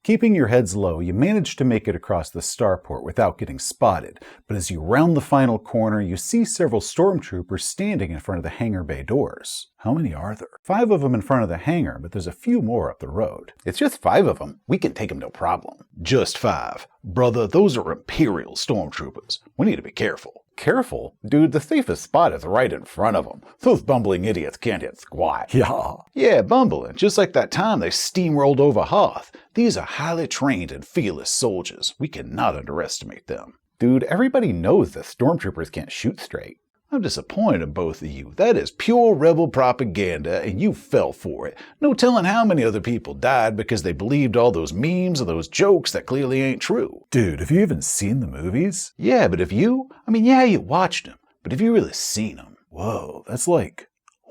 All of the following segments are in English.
Keeping your heads low, you manage to make it across the starport without getting spotted, but as you round the final corner, you see several stormtroopers standing in front of the hangar bay doors. How many are there? 5 of them in front of the hangar, but there's a few more up the road. It's just 5 of them. We can take them no problem. Just 5. Brother, those are Imperial Stormtroopers. We need to be careful. Careful? Dude, the safest spot is right in front of them. Those bumbling idiots can't hit squat. Yeah, bumbling, just like that time they steamrolled over Hoth. These are highly trained and fearless soldiers. We cannot underestimate them. Dude, everybody knows that stormtroopers can't shoot straight. I'm disappointed in both of you. That is pure rebel propaganda, and you fell for it. No telling how many other people died because they believed all those memes and those jokes that clearly ain't true. Dude, have you even seen the movies? Yeah, but you watched them, but have you really seen them? Whoa, that's like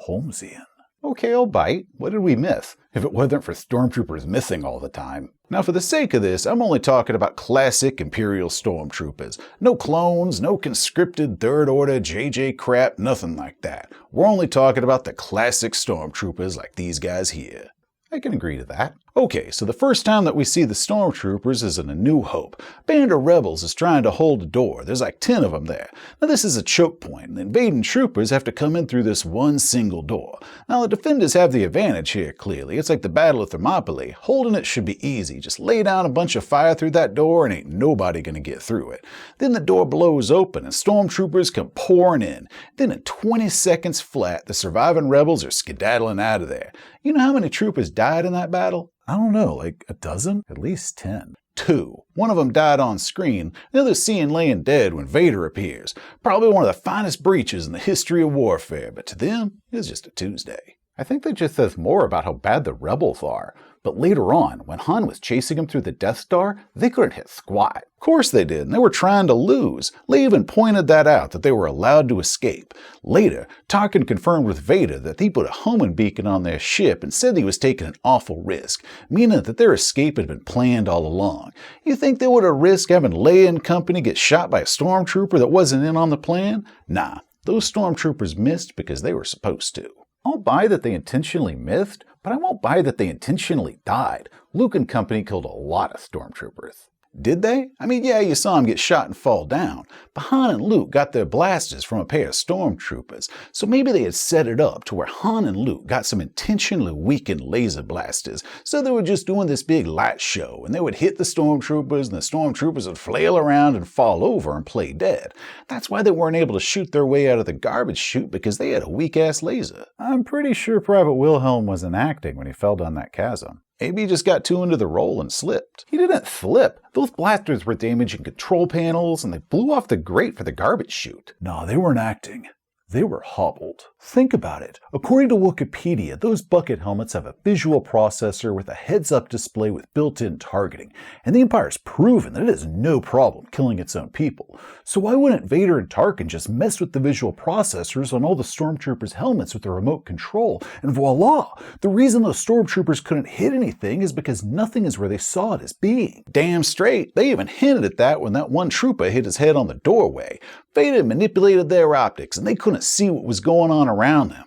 Holmesian. Okay, I'll bite. What did we miss? If it wasn't for stormtroopers missing all the time. Now, for the sake of this, I'm only talking about classic Imperial Stormtroopers. No clones, no conscripted Third Order JJ crap, nothing like that. We're only talking about the classic Stormtroopers like these guys here. I can agree to that. Okay, so the first time that we see the Stormtroopers is in A New Hope. A band of rebels is trying to hold a door. There's like 10 of them there. Now this is a choke point, and the invading troopers have to come in through this one single door. Now the defenders have the advantage here, clearly. It's like the Battle of Thermopylae. Holding it should be easy. Just lay down a bunch of fire through that door and ain't nobody gonna get through it. Then the door blows open and Stormtroopers come pouring in. Then in 20 seconds flat, the surviving rebels are skedaddling out of there. You know how many troopers died in that battle? I don't know, like a dozen? At least 10. 2. One of them died on screen, the other's seen laying dead when Vader appears. Probably one of the finest breaches in the history of warfare, but to them, it's just a Tuesday. I think that just says more about how bad the rebels are. But later on, when Han was chasing him through the Death Star, they couldn't hit squat. Of course they did, and they were trying to lose. They even pointed that out, that they were allowed to escape. Later, Tarkin confirmed with Vader that he put a homing beacon on their ship and said he was taking an awful risk, meaning that their escape had been planned all along. You think they would have risked having Leia and company get shot by a stormtrooper that wasn't in on the plan? Nah, those stormtroopers missed because they were supposed to. I'll buy that they intentionally missed, but I won't buy that they intentionally died. Luke and company killed a lot of stormtroopers. Did they? I mean, yeah, you saw them get shot and fall down. But Han and Luke got their blasters from a pair of stormtroopers, so maybe they had set it up to where Han and Luke got some intentionally weakened laser blasters, so they were just doing this big light show, and they would hit the stormtroopers, and the stormtroopers would flail around and fall over and play dead. That's why they weren't able to shoot their way out of the garbage chute, because they had a weak-ass laser. I'm pretty sure Private Wilhelm wasn't acting when he fell down that chasm. Maybe he just got too into the role and slipped. He didn't slip. Those blasters were damaging control panels and they blew off the grate for the garbage chute. No, they weren't acting. They were hobbled. Think about it. According to Wikipedia, those bucket helmets have a visual processor with a heads-up display with built-in targeting, and the Empire's proven that it has no problem killing its own people. So why wouldn't Vader and Tarkin just mess with the visual processors on all the stormtroopers' helmets with the remote control, and voila! The reason those stormtroopers couldn't hit anything is because nothing is where they saw it as being. Damn straight. They even hinted at that when that one trooper hit his head on the doorway. Vader manipulated their optics, and they couldn't see what was going on around them.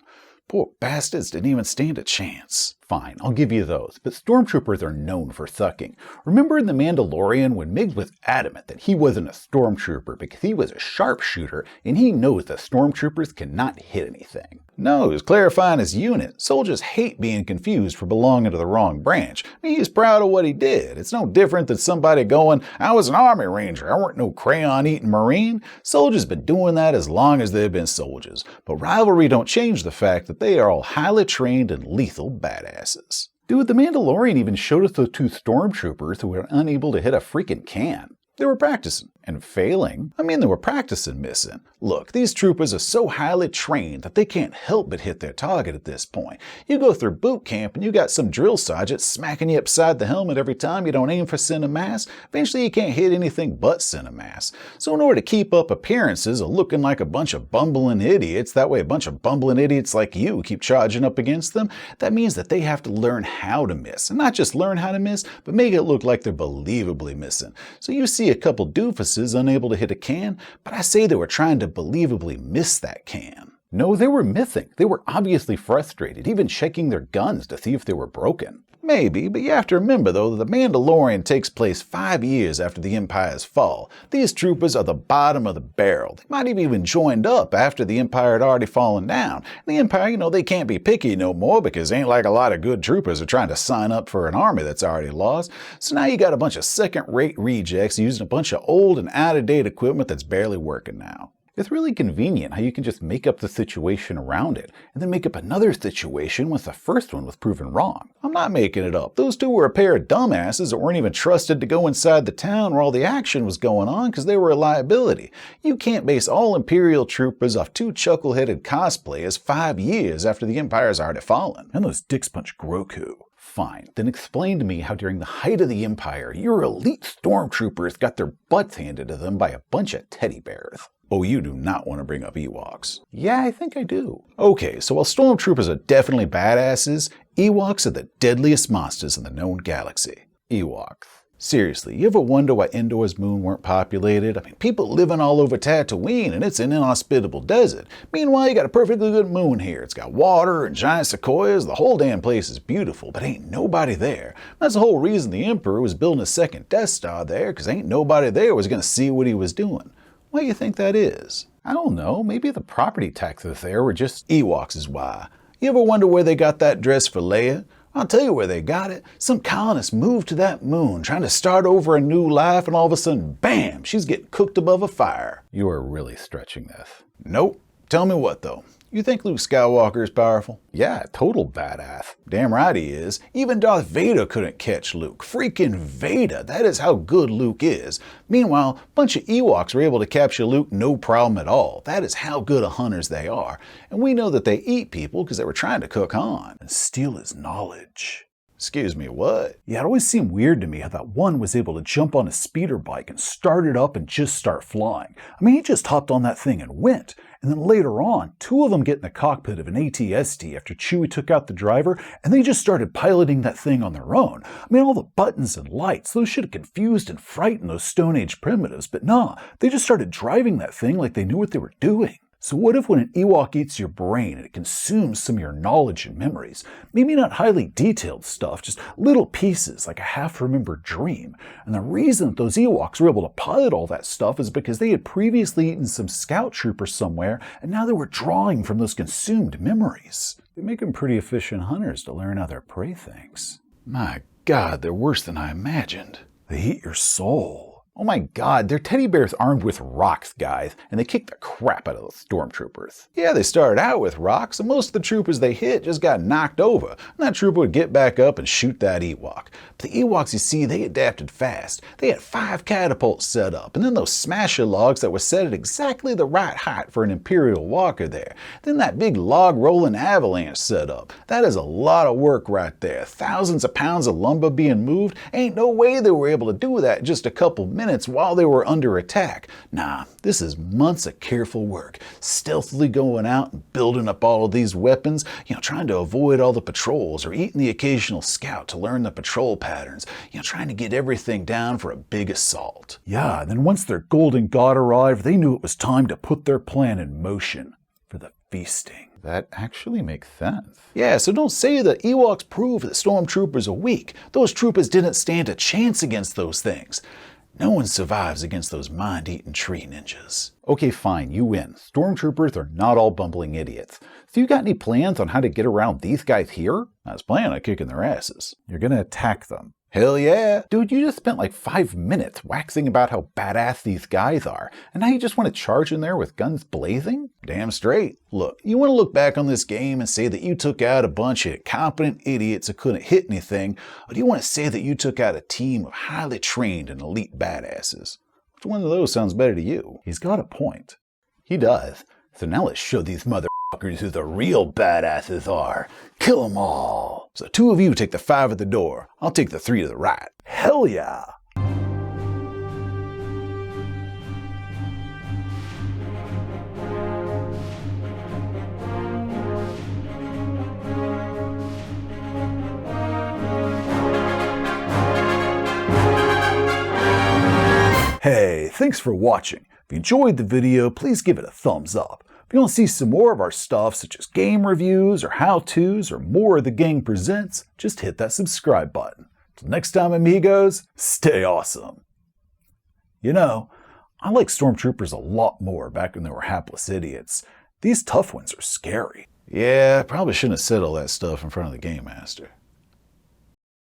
Poor bastards didn't even stand a chance. Fine, I'll give you those, but stormtroopers are known for sucking. Remember in The Mandalorian when Miggs was adamant that he wasn't a stormtrooper because he was a sharpshooter and he knows that stormtroopers cannot hit anything? No, he was clarifying his unit. Soldiers hate being confused for belonging to the wrong branch. I mean, he's proud of what he did. It's no different than somebody going, I was an Army Ranger, I weren't no crayon-eating Marine. Soldiers been doing that as long as they've been soldiers. But rivalry don't change the fact that they are all highly trained and lethal badasses. Dude, The Mandalorian even showed us those 2 stormtroopers who were unable to hit a freaking can. They were practicing. And failing? I mean, they were practicing missing. Look, these troopers are so highly trained that they can't help but hit their target at this point. You go through boot camp and you got some drill sergeant smacking you upside the helmet every time you don't aim for center mass. Eventually you can't hit anything but center mass. So in order to keep up appearances of looking like a bunch of bumbling idiots, that way a bunch of bumbling idiots like you keep charging up against them, that means that they have to learn how to miss. And not just learn how to miss, but make it look like they're believably missing. So you see a couple doofuses unable to hit a can, but I say they were trying to believably miss that can. No, they were missing. They were obviously frustrated, even checking their guns to see if they were broken. Maybe, but you have to remember though that the Mandalorian takes place 5 years after the Empire's fall. These troopers are the bottom of the barrel. They might have even joined up after the Empire had already fallen down. The Empire, they can't be picky no more because ain't like a lot of good troopers are trying to sign up for an army that's already lost. So now you got a bunch of second-rate rejects using a bunch of old and out-of-date equipment that's barely working now. It's really convenient how you can just make up the situation around it, and then make up another situation once the first one was proven wrong. I'm not making it up. Those two were a pair of dumbasses that weren't even trusted to go inside the town where all the action was going on because they were a liability. You can't base all Imperial troopers off two chuckle-headed cosplayers 5 years after the Empire's already fallen. And those dicks punch Grogu. Fine, then explain to me how during the height of the Empire, your elite stormtroopers got their butts handed to them by a bunch of teddy bears. Oh, you do not want to bring up Ewoks. Yeah, I think I do. Okay, so while stormtroopers are definitely badasses, Ewoks are the deadliest monsters in the known galaxy. Ewoks. Seriously, you ever wonder why Endor's moon weren't populated? I mean, people living all over Tatooine and it's an inhospitable desert. Meanwhile, you got a perfectly good moon here. It's got water and giant sequoias. The whole damn place is beautiful, but ain't nobody there. That's the whole reason the Emperor was building a second Death Star there, because ain't nobody there was going to see what he was doing. Why do you think that is? I don't know. Maybe the property taxes there were just... Ewoks is why. You ever wonder where they got that dress for Leia? I'll tell you where they got it. Some colonists moved to that moon, trying to start over a new life, and all of a sudden, bam, she's getting cooked above a fire. You are really stretching this. Nope. Tell me what, though. You think Luke Skywalker is powerful? Yeah, total badass. Damn right he is. Even Darth Vader couldn't catch Luke. Freaking Vader. That is how good Luke is. Meanwhile, a bunch of Ewoks were able to capture Luke no problem at all. That is how good of hunters they are. And we know that they eat people because they were trying to cook Han. And steal his knowledge. Excuse me, what? Yeah, it always seemed weird to me how that one was able to jump on a speeder bike and start it up and just start flying. I mean, he just hopped on that thing and went. And then later on, two of them get in the cockpit of an AT-ST after Chewie took out the driver, and they just started piloting that thing on their own. I mean, all the buttons and lights, those should have confused and frightened those Stone Age primitives, but nah, they just started driving that thing like they knew what they were doing. So what if when an Ewok eats your brain and it consumes some of your knowledge and memories? Maybe not highly detailed stuff, just little pieces like a half-remembered dream. And the reason that those Ewoks were able to pilot all that stuff is because they had previously eaten some scout troopers somewhere, and now they were drawing from those consumed memories. They make them pretty efficient hunters to learn how their prey thinks. My God, they're worse than I imagined. They eat your soul. Oh my God, they're teddy bears armed with rocks, guys, and they kick the crap out of those stormtroopers. Yeah, they started out with rocks, and most of the troopers they hit just got knocked over. And that trooper would get back up and shoot that Ewok. But the Ewoks, you see, they adapted fast. They had 5 catapults set up, and then those smasher logs that were set at exactly the right height for an Imperial walker there. Then that big log rolling avalanche set up. That is a lot of work right there. Thousands of pounds of lumber being moved. Ain't no way they were able to do that in just a couple minutes while they were under attack. Nah, this is months of careful work, stealthily going out and building up all of these weapons, trying to avoid all the patrols or eating the occasional scout to learn the patrol patterns, trying to get everything down for a big assault. Yeah, and then once their golden god arrived, they knew it was time to put their plan in motion for the feasting. That actually makes sense. Yeah, so don't say that Ewoks prove that stormtroopers are weak. Those troopers didn't stand a chance against those things. No one survives against those mind-eating tree ninjas. Okay, fine, you win. Stormtroopers are not all bumbling idiots. So you got any plans on how to get around these guys here? I was planning on kicking their asses. You're gonna attack them. Hell yeah. Dude, you just spent like 5 minutes waxing about how badass these guys are, and now you just want to charge in there with guns blazing? Damn straight. Look, you want to look back on this game and say that you took out a bunch of incompetent idiots who couldn't hit anything, or do you want to say that you took out a team of highly trained and elite badasses? Which one of those sounds better to you? He's got a point. He does. So now let's show these motherfuckers who the real badasses are. Kill them all. So 2 of you take the 5 at the door. I'll take the 3 to the right. Hell yeah. Hey, thanks for watching. If you enjoyed the video, please give it a thumbs up. If you want to see some more of our stuff, such as game reviews or how-tos or more of the gang presents, just hit that subscribe button. Till next time, amigos, stay awesome. You know, I liked Stormtroopers a lot more back when they were hapless idiots. These tough ones are scary. Yeah, probably shouldn't have said all that stuff in front of the Game Master.